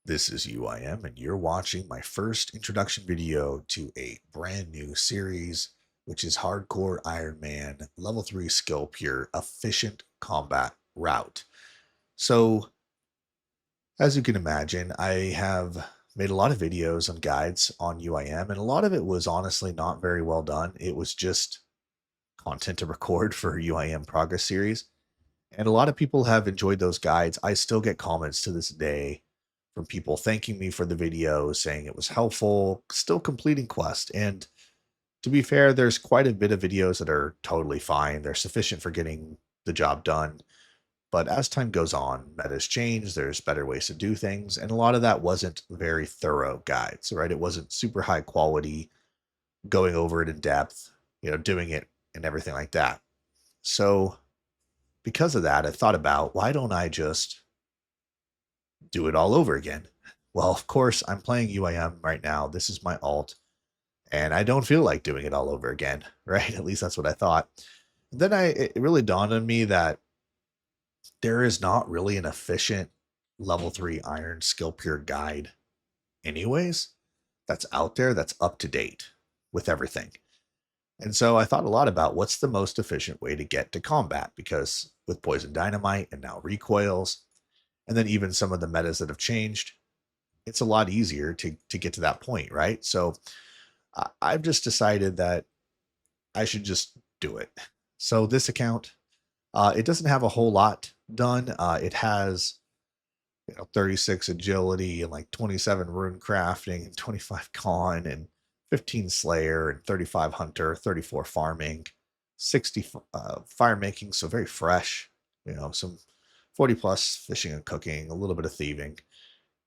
This is UIM, and you're watching my first introduction video to a brand new series, which is Hardcore Iron Man Level 3 Skill Pure Efficient Combat Route. So, as you can imagine, I have made a lot of videos and guides on UIM, and a lot of it was honestly not very well done. It was just content to record for UIM Progress Series. And a lot of people have enjoyed those guides. I still get comments to this day from people thanking me for the video, saying it was helpful, still completing quest. And to be fair, there's quite a bit of videos that are totally fine. They're sufficient for getting the job done. But as time goes on, metas change, there's better ways to do things. And a lot of that wasn't very thorough guides, right? It wasn't super high quality, going over it in depth, doing it and everything like that. So because of that, I thought about why don't I just do it all over again? Well, of course, I'm playing UIM right now. This is my alt, and I don't feel like doing it all over again, right? At least that's what I thought. And then it really dawned on me that there is not really an efficient level 3 iron skill pure guide, anyways, that's out there that's up to date with everything. And so I thought a lot about what's the most efficient way to get to combat, because with poison dynamite and now recoils, and then even some of the metas that have changed, it's a lot easier to get to that point, right? So I've just decided that I should just do it. So this account, it doesn't have a whole lot done. It has 36 agility and like 27 rune crafting and 25 con and 15 slayer and 35 hunter, 34 farming, 60 fire making, so very fresh, some 40 plus fishing and cooking, a little bit of thieving,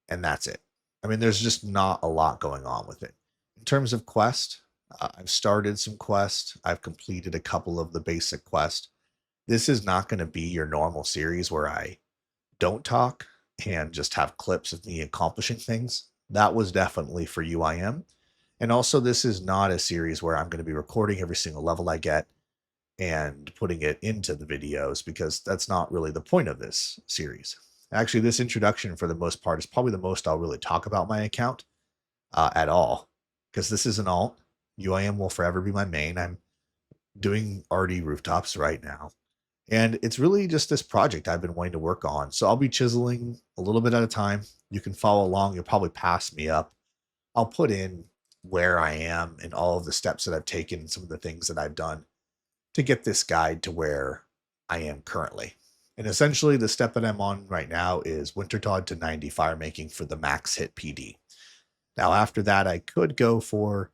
and that's it. I mean, there's just not a lot going on with it. In terms of quest, I've started some quests. I've completed a couple of the basic quests. This is not going to be your normal series where I don't talk and just have clips of me accomplishing things. That was definitely for UIM. And also, this is not a series where I'm going to be recording every single level I get and putting it into the videos, because that's not really the point of this series. Actually, this introduction, for the most part, is probably the most I'll really talk about my account at all, because this is an alt. UIM will forever be my main. I'm doing RD rooftops right now. And it's really just this project I've been wanting to work on. So I'll be chiseling a little bit at a time. You can follow along. You'll probably pass me up. I'll put in where I am and all of the steps that I've taken, some of the things that I've done to get this guide to where I am currently. And essentially, the step that I'm on right now is Wintertod to 90 fire making for the max hit PD. Now, after that, I could go for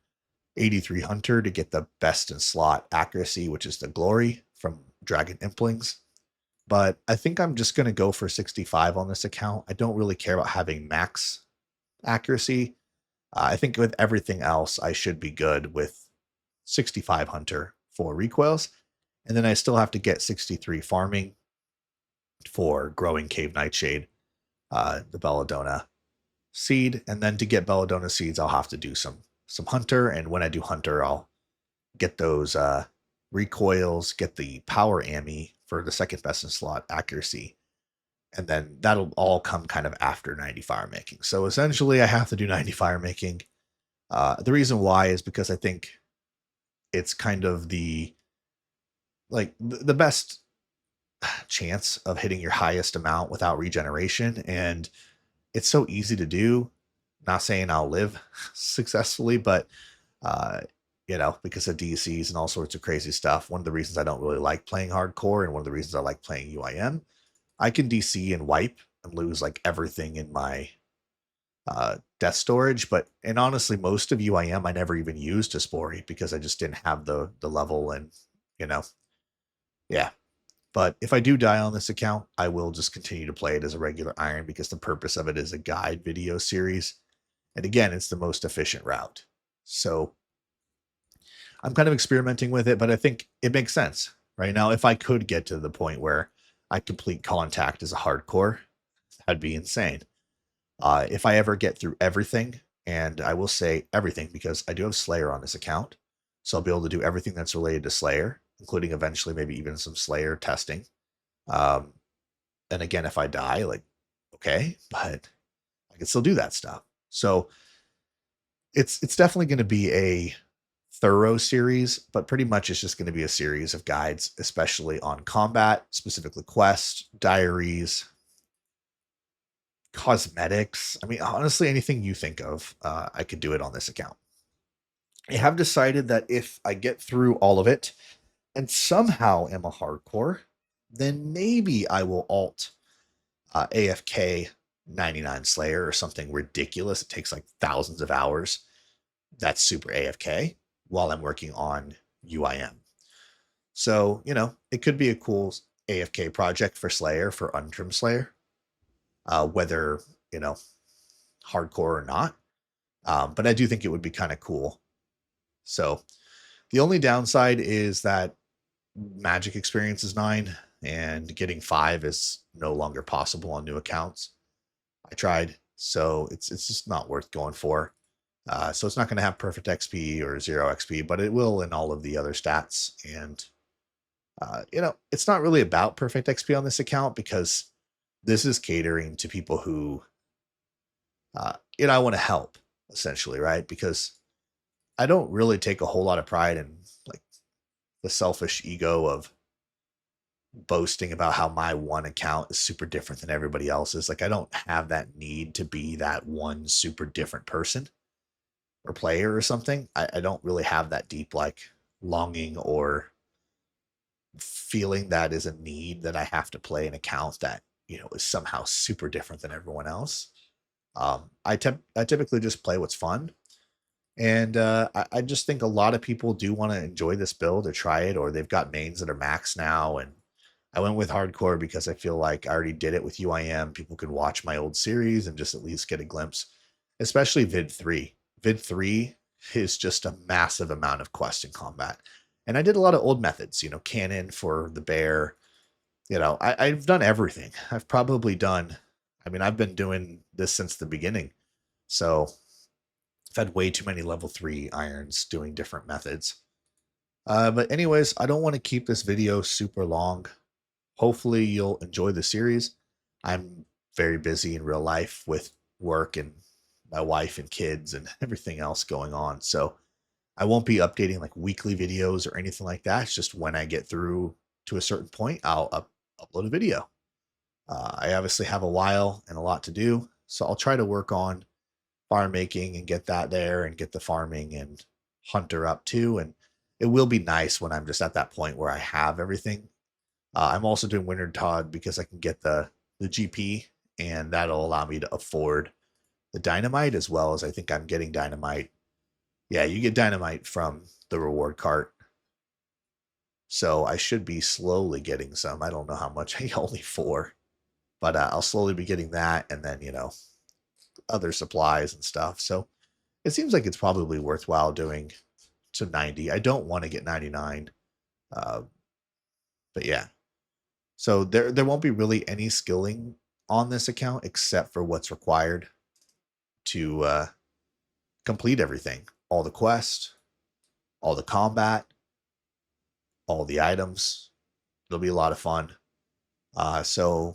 83 Hunter to get the best in slot accuracy, which is the glory from Dragon Implings. But I think I'm just going to go for 65 on this account. I don't really care about having max accuracy. I think with everything else, I should be good with 65 Hunter for recoils. And then I still have to get 63 farming for growing Cave Nightshade, the Belladonna seed. And then to get Belladonna seeds, I'll have to do some Hunter. And when I do Hunter, I'll get those recoils, get the power Ammy for the second best in slot accuracy. And then that'll all come kind of after 90 fire making. So essentially, I have to do 90 fire making. The reason why is because I think it's kind of the best chance of hitting your highest amount without regeneration. And it's so easy to do. Not saying I'll live successfully, but because of DCs and all sorts of crazy stuff. One of the reasons I don't really like playing hardcore, and one of the reasons I like playing UIM, I can DC and wipe and lose like everything in my death storage. And honestly, most of UIM I never even used to Spory because I just didn't have the level, and yeah. But if I do die on this account, I will just continue to play it as a regular iron, because the purpose of it is a guide video series. And again, it's the most efficient route. So I'm kind of experimenting with it, but I think it makes sense right now. If I could get to the point where I complete contact as a hardcore, that'd be insane. If I ever get through everything, and I will say everything because I do have Slayer on this account, so I'll be able to do everything that's related to Slayer, including eventually maybe even some Slayer testing. And again, if I die, okay, but I can still do that stuff. So it's definitely going to be a thorough series, but pretty much it's just going to be a series of guides, especially on combat, specifically quest, diaries, cosmetics. I mean, honestly, anything you think of, I could do it on this account. I have decided that if I get through all of it and somehow am a hardcore, then maybe I will alt AFK 99 Slayer or something ridiculous. It takes like thousands of hours. That's super AFK while I'm working on UIM. So, it could be a cool AFK project for Slayer, for Untrim Slayer, whether, you know, hardcore or not. But I do think it would be kind of cool. So the only downside is that magic experience is 9 and getting 5 is no longer possible on new accounts. I tried, so it's just not worth going for. So it's not going to have perfect XP or 0 XP, but it will in all of the other stats. And it's not really about perfect XP on this account because this is catering to people who I want to help, essentially, right? Because I don't really take a whole lot of pride in like the selfish ego of boasting about how my one account is super different than everybody else's. Like, I don't have that need to be that one super different person or player or something. I don't really have that deep like longing or feeling that is a need that I have to play an account that is somehow super different than everyone else. I typically just play what's fun, and I just think a lot of people do want to enjoy this build or try it, or they've got mains that are max now. And I went with hardcore because I feel like I already did it with UIM. People could watch my old series and just at least get a glimpse, especially Vid 3. Vid 3 is just a massive amount of quest and combat. And I did a lot of old methods, cannon for the bear. I've done everything. I've probably done, I've been doing this since the beginning. So I've had way too many level 3 irons doing different methods. But anyways, I don't want to keep this video super long. Hopefully you'll enjoy the series. I'm very busy in real life with work and my wife and kids and everything else going on. So I won't be updating like weekly videos or anything like that. It's just when I get through to a certain point, I'll upload a video. I obviously have a while and a lot to do, so I'll try to work on farm making and get that there and get the farming and hunter up too. And it will be nice when I'm just at that point where I have everything. I'm also doing Winter Todd because I can get the GP, and that'll allow me to afford the dynamite, as well as I think I'm getting dynamite. Yeah, you get dynamite from the reward cart. So I should be slowly getting some. I don't know how much, only 4. But I'll slowly be getting that, and then, other supplies and stuff. So it seems like it's probably worthwhile doing to 90. I don't want to get 99. Uh, but yeah. So there won't be really any skilling on this account except for what's required to complete everything. All the quests, all the combat, all the items. It'll be a lot of fun. So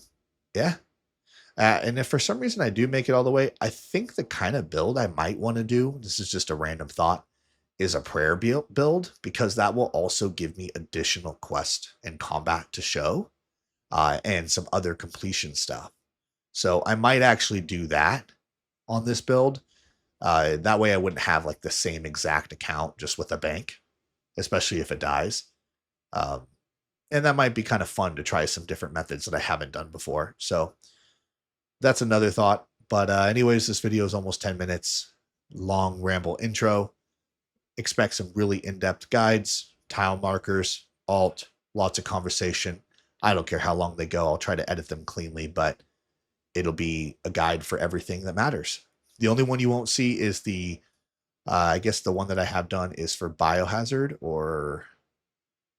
yeah. And if for some reason I do make it all the way, I think the kind of build I might want to do, this is just a random thought, is a prayer build, because that will also give me additional quest and combat to show, and some other completion stuff. So I might actually do that on this build. That way I wouldn't have like the same exact account just with a bank, especially if it dies. Um, and that might be kind of fun to try some different methods that I haven't done before. So that's another thought. But anyways, this video is almost 10 minutes long ramble intro. Expect some really in-depth guides, tile markers, alt, lots of conversation. I don't care how long they go. I'll try to edit them cleanly, but it'll be a guide for everything that matters. The only one you won't see is the, I guess the one that I have done is for biohazard, or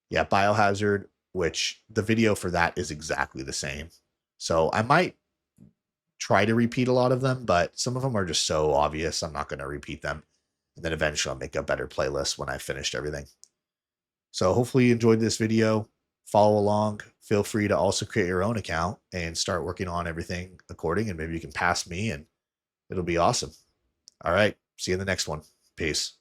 yeah, biohazard, which the video for that is exactly the same. So I might try to repeat a lot of them, but some of them are just so obvious, I'm not going to repeat them. And then eventually I'll make a better playlist when I've finished everything. So hopefully you enjoyed this video. Follow along. Feel free to also create your own account and start working on everything according, and maybe you can pass me and It'll be awesome. All right. See you in the next one. Peace.